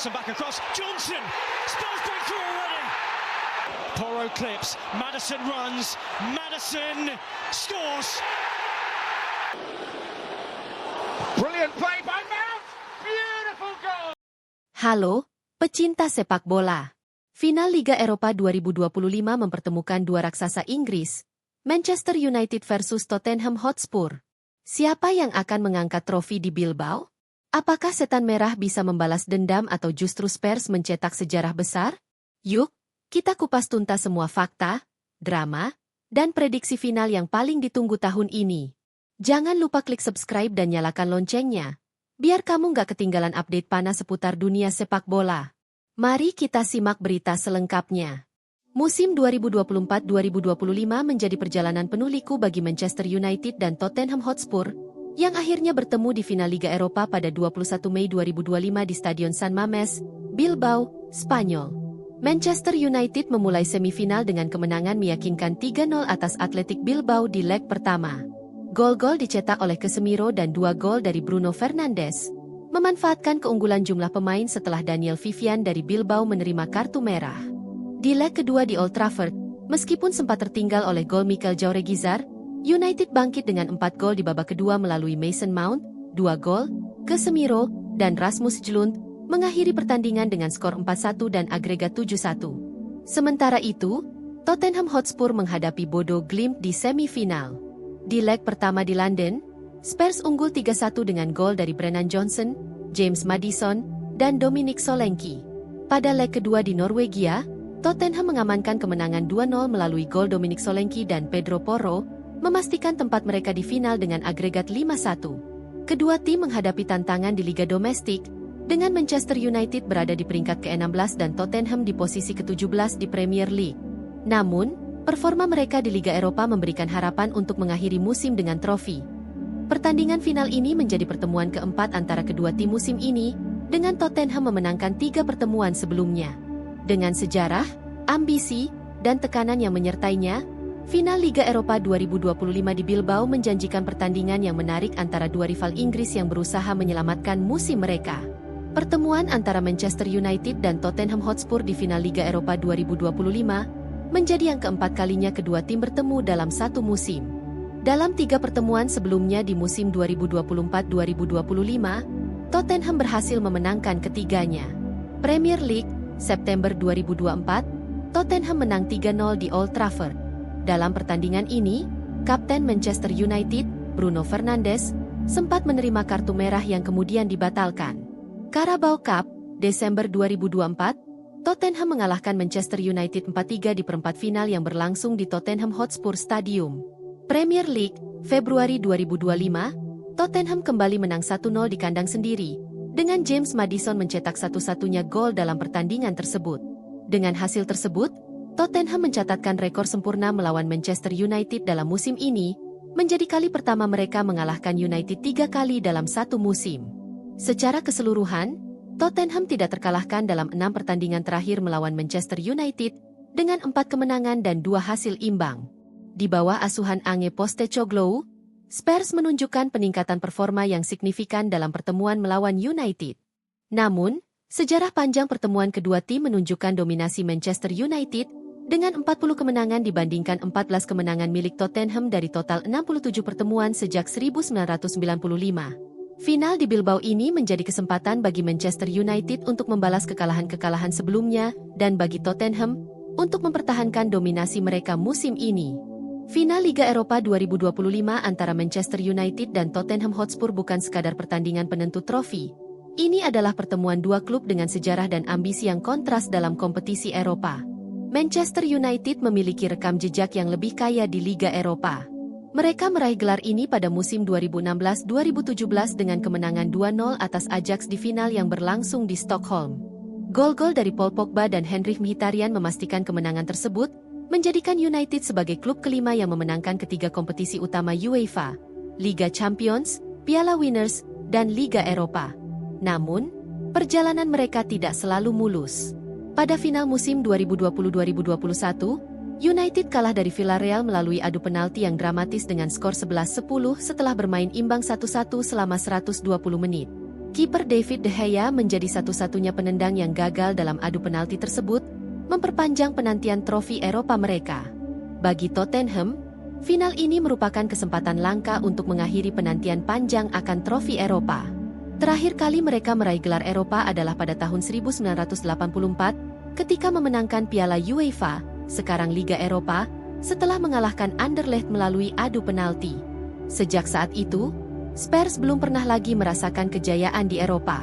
Maddison back across. Johnson! Spurs break through already! Porro clips. Maddison runs. Maddison scores! Brilliant play by Mount! Beautiful goal! Halo, pecinta sepak bola. Final Liga Eropa 2025 mempertemukan dua raksasa Inggris, Manchester United versus Tottenham Hotspur. Siapa yang akan mengangkat trofi di Bilbao? Apakah Setan Merah bisa membalas dendam atau justru Spurs mencetak sejarah besar? Yuk, kita kupas tuntas semua fakta, drama, dan prediksi final yang paling ditunggu tahun ini. Jangan lupa klik subscribe dan nyalakan loncengnya, biar kamu nggak ketinggalan update panas seputar dunia sepak bola. Mari kita simak berita selengkapnya. Musim 2024-2025 menjadi perjalanan penuh liku bagi Manchester United dan Tottenham Hotspur, yang akhirnya bertemu di final Liga Eropa pada 21 Mei 2025 di Stadion San Mamés, Bilbao, Spanyol. Manchester United memulai semifinal dengan kemenangan meyakinkan 3-0 atas Athletic Bilbao di leg pertama. Gol-gol dicetak oleh Casemiro dan 2 gol dari Bruno Fernandes, memanfaatkan keunggulan jumlah pemain setelah Daniel Vivian dari Bilbao menerima kartu merah. Di leg kedua di Old Trafford, meskipun sempat tertinggal oleh gol Mikel Jauregizar, United bangkit dengan 4 gol di babak kedua melalui Mason Mount, 2 gol, Casemiro, dan Rasmus Højlund, mengakhiri pertandingan dengan skor 4-1 dan agregat 7-1. Sementara itu, Tottenham Hotspur menghadapi Bodo Glimt di semifinal. Di leg pertama di London, Spurs unggul 3-1 dengan gol dari Brennan Johnson, James Maddison, dan Dominic Solanke. Pada leg kedua di Norwegia, Tottenham mengamankan kemenangan 2-0 melalui gol Dominic Solanke dan Pedro Porro, memastikan tempat mereka di final dengan agregat 5-1. Kedua tim menghadapi tantangan di Liga Domestik, dengan Manchester United berada di peringkat ke-16 dan Tottenham di posisi ke-17 di Premier League. Namun, performa mereka di Liga Eropa memberikan harapan untuk mengakhiri musim dengan trofi. Pertandingan final ini menjadi pertemuan keempat antara kedua tim musim ini, dengan Tottenham memenangkan 3 pertemuan sebelumnya. Dengan sejarah, ambisi, dan tekanan yang menyertainya, final Liga Eropa 2025 di Bilbao menjanjikan pertandingan yang menarik antara dua rival Inggris yang berusaha menyelamatkan musim mereka. Pertemuan antara Manchester United dan Tottenham Hotspur di final Liga Eropa 2025 menjadi yang keempat kalinya kedua tim bertemu dalam satu musim. Dalam 3 pertemuan sebelumnya di musim 2024-2025, Tottenham berhasil memenangkan ketiganya. Premier League, September 2024, Tottenham menang 3-0 di Old Trafford. Dalam pertandingan ini, Kapten Manchester United, Bruno Fernandes, sempat menerima kartu merah yang kemudian dibatalkan. Carabao Cup, Desember 2024, Tottenham mengalahkan Manchester United 4-3 di perempat final yang berlangsung di Tottenham Hotspur Stadium. Premier League, Februari 2025, Tottenham kembali menang 1-0 di kandang sendiri, dengan James Maddison mencetak satu-satunya gol dalam pertandingan tersebut. Dengan hasil tersebut, Tottenham mencatatkan rekor sempurna melawan Manchester United dalam musim ini, menjadi kali pertama mereka mengalahkan United 3 kali dalam satu musim. Secara keseluruhan, Tottenham tidak terkalahkan dalam 6 pertandingan terakhir melawan Manchester United, dengan 4 kemenangan dan 2 hasil imbang. Di bawah asuhan Ange Postecoglou, Spurs menunjukkan peningkatan performa yang signifikan dalam pertemuan melawan United. Namun, sejarah panjang pertemuan kedua tim menunjukkan dominasi Manchester United, dengan 40 kemenangan dibandingkan 14 kemenangan milik Tottenham dari total 67 pertemuan sejak 1995. Final di Bilbao ini menjadi kesempatan bagi Manchester United untuk membalas kekalahan-kekalahan sebelumnya, dan bagi Tottenham, untuk mempertahankan dominasi mereka musim ini. Final Liga Eropa 2025 antara Manchester United dan Tottenham Hotspur bukan sekadar pertandingan penentu trofi. Ini adalah pertemuan dua klub dengan sejarah dan ambisi yang kontras dalam kompetisi Eropa. Manchester United memiliki rekam jejak yang lebih kaya di Liga Eropa. Mereka meraih gelar ini pada musim 2016-2017 dengan kemenangan 2-0 atas Ajax di final yang berlangsung di Stockholm. Gol-gol dari Paul Pogba dan Henrikh Mkhitaryan memastikan kemenangan tersebut, menjadikan United sebagai klub kelima yang memenangkan ketiga kompetisi utama UEFA, Liga Champions, Piala Winners, dan Liga Eropa. Namun, perjalanan mereka tidak selalu mulus. Pada final musim 2020-2021, United kalah dari Villarreal melalui adu penalti yang dramatis dengan skor 11-10 setelah bermain imbang 1-1 selama 120 menit. Kiper David De Gea menjadi satu-satunya penendang yang gagal dalam adu penalti tersebut, memperpanjang penantian trofi Eropa mereka. Bagi Tottenham, final ini merupakan kesempatan langka untuk mengakhiri penantian panjang akan trofi Eropa. Terakhir kali mereka meraih gelar Eropa adalah pada tahun 1984, ketika memenangkan Piala UEFA, sekarang Liga Eropa, setelah mengalahkan Anderlecht melalui adu penalti. Sejak saat itu, Spurs belum pernah lagi merasakan kejayaan di Eropa.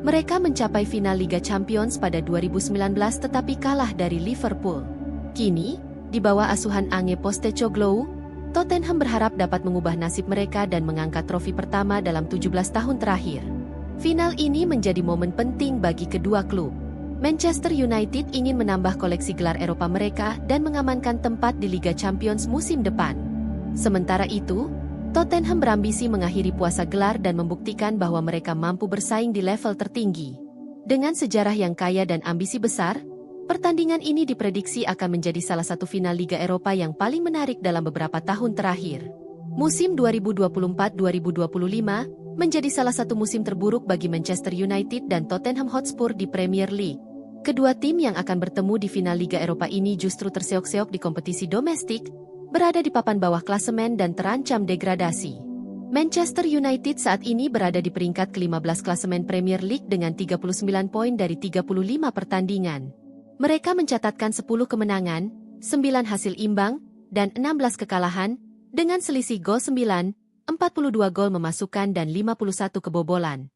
Mereka mencapai final Liga Champions pada 2019 tetapi kalah dari Liverpool. Kini, di bawah asuhan Ange Postecoglou, Tottenham berharap dapat mengubah nasib mereka dan mengangkat trofi pertama dalam 17 tahun terakhir. Final ini menjadi momen penting bagi kedua klub. Manchester United ingin menambah koleksi gelar Eropa mereka dan mengamankan tempat di Liga Champions musim depan. Sementara itu, Tottenham berambisi mengakhiri puasa gelar dan membuktikan bahwa mereka mampu bersaing di level tertinggi. Dengan sejarah yang kaya dan ambisi besar, pertandingan ini diprediksi akan menjadi salah satu final Liga Eropa yang paling menarik dalam beberapa tahun terakhir. Musim 2024-2025 menjadi salah satu musim terburuk bagi Manchester United dan Tottenham Hotspur di Premier League. Kedua tim yang akan bertemu di final Liga Eropa ini justru terseok-seok di kompetisi domestik, berada di papan bawah klasemen dan terancam degradasi. Manchester United saat ini berada di peringkat ke-15 klasemen Premier League dengan 39 poin dari 35 pertandingan. Mereka mencatatkan 10 kemenangan, 9 hasil imbang, dan 16 kekalahan, dengan selisih gol 9, 42 gol memasukkan dan 51 kebobolan.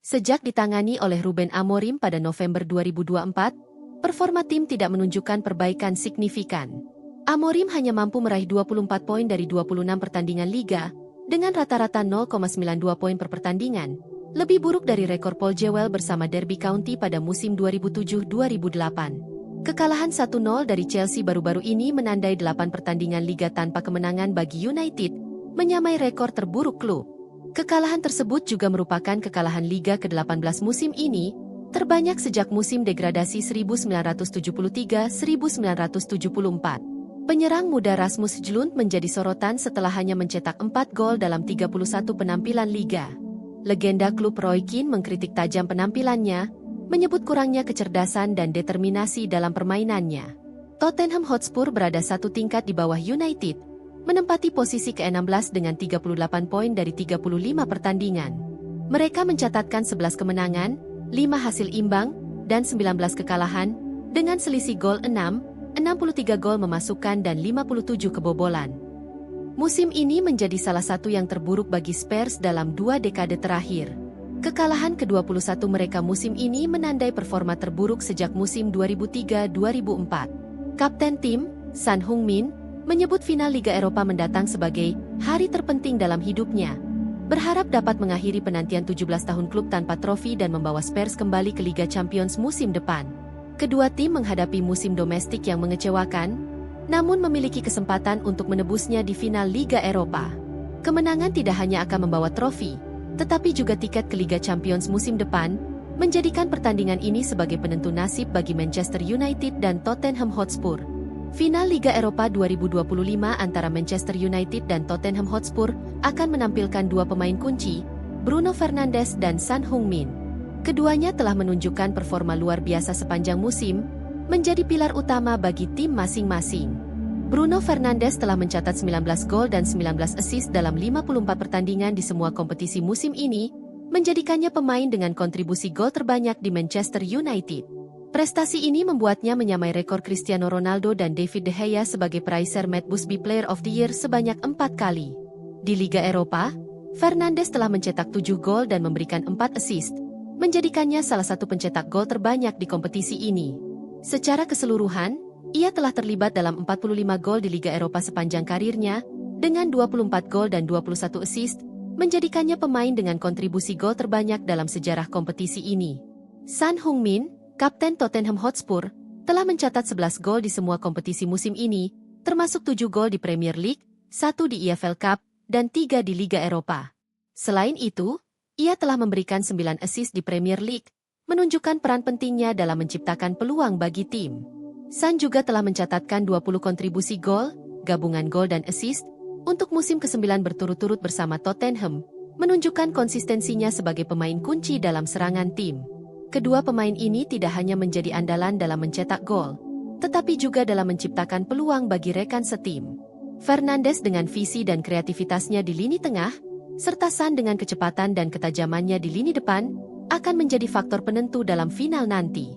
Sejak ditangani oleh Ruben Amorim pada November 2024, performa tim tidak menunjukkan perbaikan signifikan. Amorim hanya mampu meraih 24 poin dari 26 pertandingan liga, dengan rata-rata 0,92 poin per pertandingan, lebih buruk dari rekor Paul Jewell bersama Derby County pada musim 2007-2008. Kekalahan 1-0 dari Chelsea baru-baru ini menandai 8 pertandingan liga tanpa kemenangan bagi United, menyamai rekor terburuk klub. Kekalahan tersebut juga merupakan kekalahan liga ke-18 musim ini, terbanyak sejak musim degradasi 1973-1974. Penyerang muda Rasmus Højlund menjadi sorotan setelah hanya mencetak 4 gol dalam 31 penampilan liga. Legenda klub Roy Keane mengkritik tajam penampilannya, menyebut kurangnya kecerdasan dan determinasi dalam permainannya. Tottenham Hotspur berada satu tingkat di bawah United, menempati posisi ke-16 dengan 38 poin dari 35 pertandingan. Mereka mencatatkan 11 kemenangan, 5 hasil imbang, dan 19 kekalahan, dengan selisih gol 6, 63 gol memasukkan dan 57 kebobolan. Musim ini menjadi salah satu yang terburuk bagi Spurs dalam 2 dekade terakhir. Kekalahan ke-21 mereka musim ini menandai performa terburuk sejak musim 2003-2004. Kapten tim, Son Heung-min, menyebut final Liga Eropa mendatang sebagai hari terpenting dalam hidupnya. Berharap dapat mengakhiri penantian 17 tahun klub tanpa trofi dan membawa Spurs kembali ke Liga Champions musim depan. Kedua tim menghadapi musim domestik yang mengecewakan, namun memiliki kesempatan untuk menebusnya di final Liga Eropa. Kemenangan tidak hanya akan membawa trofi, tetapi juga tiket ke Liga Champions musim depan, menjadikan pertandingan ini sebagai penentu nasib bagi Manchester United dan Tottenham Hotspur. Final Liga Eropa 2025 antara Manchester United dan Tottenham Hotspur akan menampilkan 2 pemain kunci, Bruno Fernandes dan Son Heung-min. Keduanya telah menunjukkan performa luar biasa sepanjang musim, menjadi pilar utama bagi tim masing-masing. Bruno Fernandes telah mencatat 19 gol dan 19 assist dalam 54 pertandingan di semua kompetisi musim ini, menjadikannya pemain dengan kontribusi gol terbanyak di Manchester United. Prestasi ini membuatnya menyamai rekor Cristiano Ronaldo dan David De Gea sebagai peraiser Matt Busby Player of the Year sebanyak 4 kali. Di Liga Eropa, Fernandes telah mencetak 7 gol dan memberikan 4 assist, menjadikannya salah satu pencetak gol terbanyak di kompetisi ini. Secara keseluruhan, ia telah terlibat dalam 45 gol di Liga Eropa sepanjang karirnya, dengan 24 gol dan 21 assist, menjadikannya pemain dengan kontribusi gol terbanyak dalam sejarah kompetisi ini. Son Heung-min, kapten Tottenham Hotspur, telah mencatat 11 gol di semua kompetisi musim ini, termasuk 7 gol di Premier League, 1 di EFL Cup, dan 3 di Liga Eropa. Selain itu, ia telah memberikan 9 assist di Premier League, menunjukkan peran pentingnya dalam menciptakan peluang bagi tim. Son juga telah mencatatkan 20 kontribusi gol, gabungan gol dan assist, untuk musim ke-9 berturut-turut bersama Tottenham, menunjukkan konsistensinya sebagai pemain kunci dalam serangan tim. Kedua pemain ini tidak hanya menjadi andalan dalam mencetak gol, tetapi juga dalam menciptakan peluang bagi rekan setim. Fernandes dengan visi dan kreativitasnya di lini tengah, serta Son dengan kecepatan dan ketajamannya di lini depan, akan menjadi faktor penentu dalam final nanti.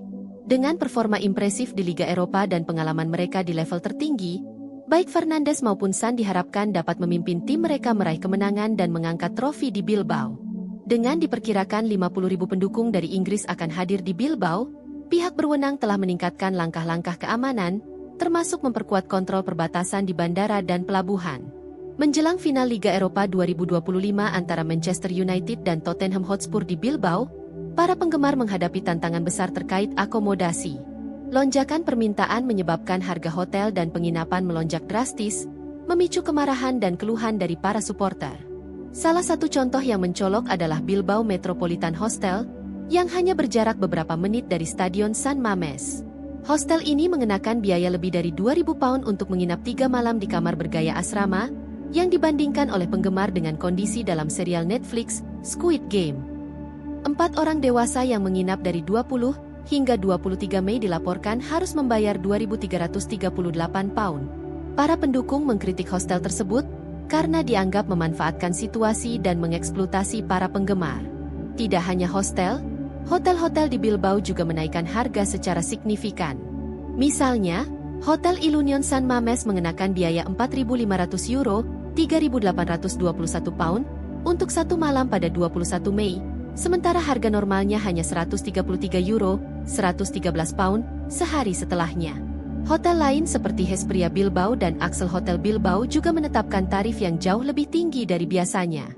Dengan performa impresif di Liga Eropa dan pengalaman mereka di level tertinggi, baik Fernandes maupun Son diharapkan dapat memimpin tim mereka meraih kemenangan dan mengangkat trofi di Bilbao. Dengan diperkirakan 50.000 pendukung dari Inggris akan hadir di Bilbao, pihak berwenang telah meningkatkan langkah-langkah keamanan, termasuk memperkuat kontrol perbatasan di bandara dan pelabuhan. Menjelang final Liga Eropa 2025 antara Manchester United dan Tottenham Hotspur di Bilbao, para penggemar menghadapi tantangan besar terkait akomodasi. Lonjakan permintaan menyebabkan harga hotel dan penginapan melonjak drastis, memicu kemarahan dan keluhan dari para supporter. Salah satu contoh yang mencolok adalah Bilbao Metropolitan Hostel, yang hanya berjarak beberapa menit dari Stadion San Mamés. Hostel ini mengenakan biaya lebih dari £2.000 untuk menginap 3 malam di kamar bergaya asrama, yang dibandingkan oleh penggemar dengan kondisi dalam serial Netflix, Squid Game. 4 orang dewasa yang menginap dari 20 hingga 23 Mei dilaporkan harus membayar £2.338. Para pendukung mengkritik hostel tersebut, karena dianggap memanfaatkan situasi dan mengeksploitasi para penggemar. Tidak hanya hostel, hotel-hotel di Bilbao juga menaikkan harga secara signifikan. Misalnya, Hotel Ilunion San Mamés mengenakan biaya €4.500, £3.821 untuk 1 malam pada 21 Mei, sementara harga normalnya hanya €133, £113 sehari setelahnya. Hotel lain seperti Hesperia Bilbao dan Axel Hotel Bilbao juga menetapkan tarif yang jauh lebih tinggi dari biasanya.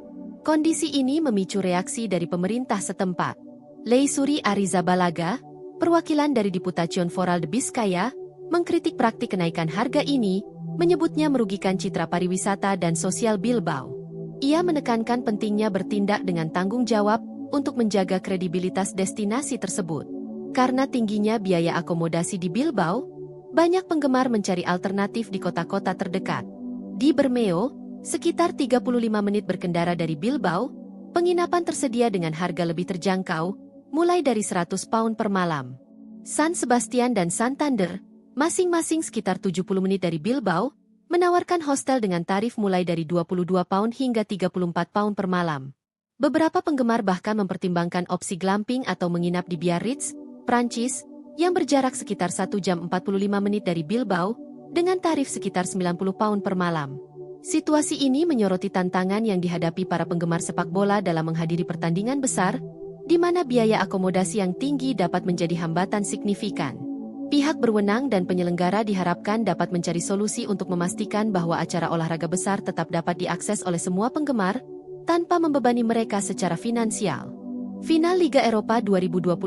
Kondisi ini memicu reaksi dari pemerintah setempat. Leisuri Arizabalaga, perwakilan dari Diputación Foral de Vizcaya, mengkritik praktik kenaikan harga ini, menyebutnya merugikan citra pariwisata dan sosial Bilbao. Ia menekankan pentingnya bertindak dengan tanggung jawab untuk menjaga kredibilitas destinasi tersebut. Karena tingginya biaya akomodasi di Bilbao, banyak penggemar mencari alternatif di kota-kota terdekat. Di Bermeo, sekitar 35 menit berkendara dari Bilbao, penginapan tersedia dengan harga lebih terjangkau, mulai dari £100 per malam. San Sebastian dan Santander, masing-masing sekitar 70 menit dari Bilbao, menawarkan hostel dengan tarif mulai dari £22 hingga £34 per malam. Beberapa penggemar bahkan mempertimbangkan opsi glamping atau menginap di Biarritz, Prancis, yang berjarak sekitar 1 jam 45 menit dari Bilbao, dengan tarif sekitar £90 per malam. Situasi ini menyoroti tantangan yang dihadapi para penggemar sepak bola dalam menghadiri pertandingan besar, di mana biaya akomodasi yang tinggi dapat menjadi hambatan signifikan. Pihak berwenang dan penyelenggara diharapkan dapat mencari solusi untuk memastikan bahwa acara olahraga besar tetap dapat diakses oleh semua penggemar, tanpa membebani mereka secara finansial. Final Liga Eropa 2025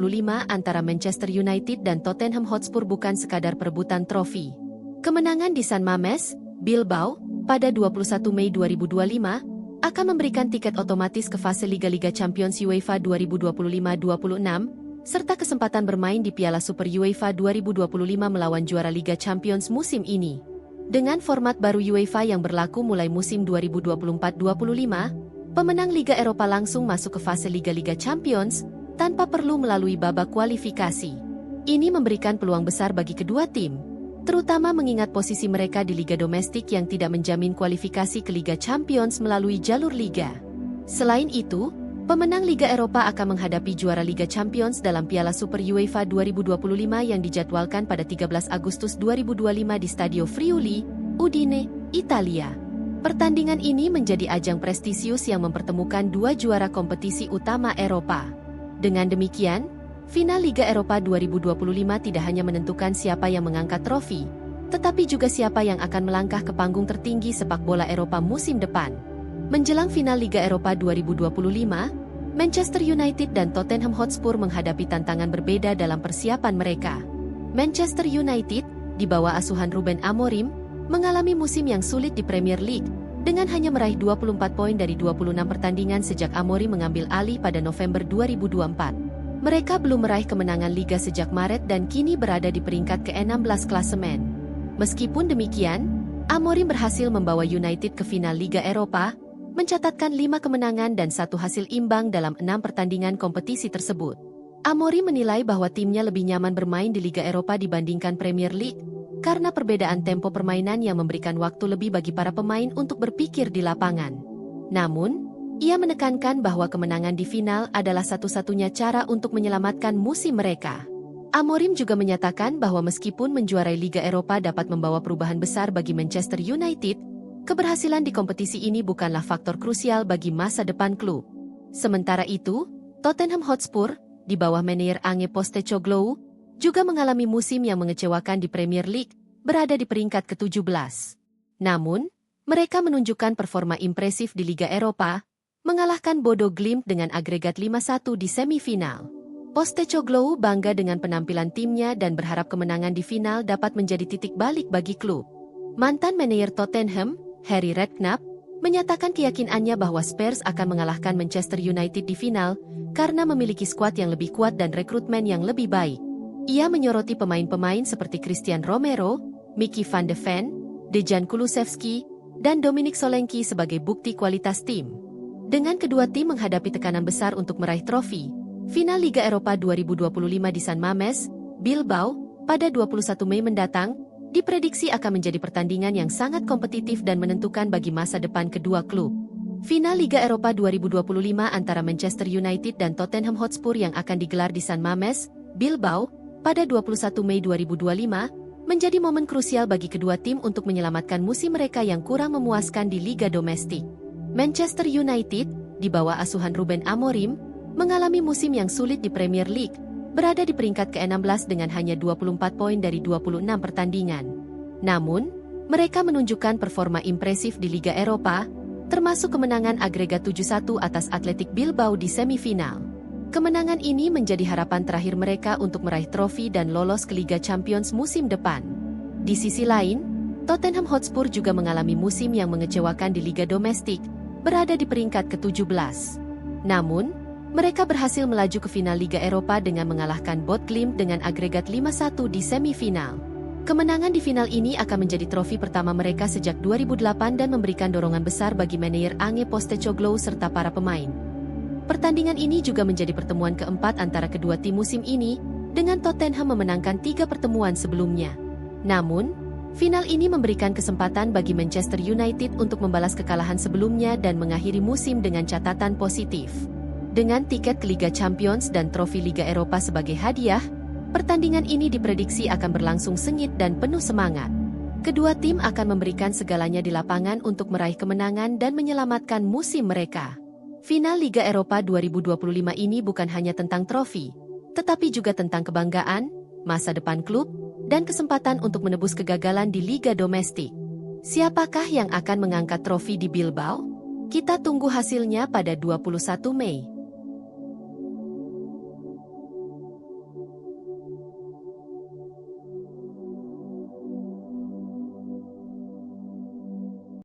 antara Manchester United dan Tottenham Hotspur bukan sekadar perebutan trofi. Kemenangan di San Mamés, Bilbao, pada 21 Mei 2025, akan memberikan tiket otomatis ke fase Liga-Liga Champions UEFA 2025-26, serta kesempatan bermain di Piala Super UEFA 2025 melawan juara Liga Champions musim ini. Dengan format baru UEFA yang berlaku mulai musim 2024-25, pemenang Liga Eropa langsung masuk ke fase Liga-Liga Champions, tanpa perlu melalui babak kualifikasi. Ini memberikan peluang besar bagi kedua tim, terutama mengingat posisi mereka di Liga Domestik yang tidak menjamin kualifikasi ke Liga Champions melalui jalur Liga. Selain itu, pemenang Liga Eropa akan menghadapi juara Liga Champions dalam Piala Super UEFA 2025 yang dijadwalkan pada 13 Agustus 2025 di Stadio Friuli, Udine, Italia. Pertandingan ini menjadi ajang prestisius yang mempertemukan dua juara kompetisi utama Eropa. Dengan demikian, final Liga Eropa 2025 tidak hanya menentukan siapa yang mengangkat trofi, tetapi juga siapa yang akan melangkah ke panggung tertinggi sepak bola Eropa musim depan. Menjelang final Liga Eropa 2025, Manchester United dan Tottenham Hotspur menghadapi tantangan berbeda dalam persiapan mereka. Manchester United, di bawah asuhan Ruben Amorim, mengalami musim yang sulit di Premier League, dengan hanya meraih 24 poin dari 26 pertandingan sejak Amorim mengambil alih pada November 2024. Mereka belum meraih kemenangan Liga sejak Maret dan kini berada di peringkat ke-16 klasemen. Meskipun demikian, Amorim berhasil membawa United ke final Liga Eropa, mencatatkan 5 kemenangan dan 1 hasil imbang dalam 6 pertandingan kompetisi tersebut. Amorim menilai bahwa timnya lebih nyaman bermain di Liga Eropa dibandingkan Premier League, karena perbedaan tempo permainan yang memberikan waktu lebih bagi para pemain untuk berpikir di lapangan. Namun, ia menekankan bahwa kemenangan di final adalah satu-satunya cara untuk menyelamatkan musim mereka. Amorim juga menyatakan bahwa meskipun menjuarai Liga Eropa dapat membawa perubahan besar bagi Manchester United, keberhasilan di kompetisi ini bukanlah faktor krusial bagi masa depan klub. Sementara itu, Tottenham Hotspur, di bawah manajer Ange Postecoglou, juga mengalami musim yang mengecewakan di Premier League, berada di peringkat ke-17. Namun, mereka menunjukkan performa impresif di Liga Eropa, mengalahkan Bodo Glimt dengan agregat 5-1 di semifinal. Postecoglou bangga dengan penampilan timnya dan berharap kemenangan di final dapat menjadi titik balik bagi klub. Mantan manajer Tottenham, Harry Redknapp, menyatakan keyakinannya bahwa Spurs akan mengalahkan Manchester United di final karena memiliki skuad yang lebih kuat dan rekrutmen yang lebih baik. Ia menyoroti pemain-pemain seperti Christian Romero, Mickey van de Ven, Dejan Kulusevski, dan Dominic Solanke sebagai bukti kualitas tim. Dengan kedua tim menghadapi tekanan besar untuk meraih trofi, final Liga Eropa 2025 di San Mamés, Bilbao, pada 21 Mei mendatang, diprediksi akan menjadi pertandingan yang sangat kompetitif dan menentukan bagi masa depan kedua klub. Final Liga Eropa 2025 antara Manchester United dan Tottenham Hotspur yang akan digelar di San Mamés, Bilbao, pada 21 Mei 2025, menjadi momen krusial bagi kedua tim untuk menyelamatkan musim mereka yang kurang memuaskan di Liga Domestik. Manchester United, di bawah asuhan Ruben Amorim, mengalami musim yang sulit di Premier League, berada di peringkat ke-16 dengan hanya 24 poin dari 26 pertandingan. Namun, mereka menunjukkan performa impresif di Liga Eropa, termasuk kemenangan agregat 7-1 atas Athletic Bilbao di semifinal. Kemenangan ini menjadi harapan terakhir mereka untuk meraih trofi dan lolos ke Liga Champions musim depan. Di sisi lain, Tottenham Hotspur juga mengalami musim yang mengecewakan di Liga Domestik, berada di peringkat ke-17. Namun, mereka berhasil melaju ke final Liga Eropa dengan mengalahkan Bodo Glimt dengan agregat 5-1 di semifinal. Kemenangan di final ini akan menjadi trofi pertama mereka sejak 2008 dan memberikan dorongan besar bagi manajer Ange Postecoglou serta para pemain. Pertandingan ini juga menjadi pertemuan keempat antara kedua tim musim ini, dengan Tottenham memenangkan 3 pertemuan sebelumnya. Namun, final ini memberikan kesempatan bagi Manchester United untuk membalas kekalahan sebelumnya dan mengakhiri musim dengan catatan positif. Dengan tiket ke Liga Champions dan trofi Liga Eropa sebagai hadiah, pertandingan ini diprediksi akan berlangsung sengit dan penuh semangat. Kedua tim akan memberikan segalanya di lapangan untuk meraih kemenangan dan menyelamatkan musim mereka. Final Liga Eropa 2025 ini bukan hanya tentang trofi, tetapi juga tentang kebanggaan, masa depan klub, dan kesempatan untuk menebus kegagalan di Liga Domestik. Siapakah yang akan mengangkat trofi di Bilbao? Kita tunggu hasilnya pada 21 Mei.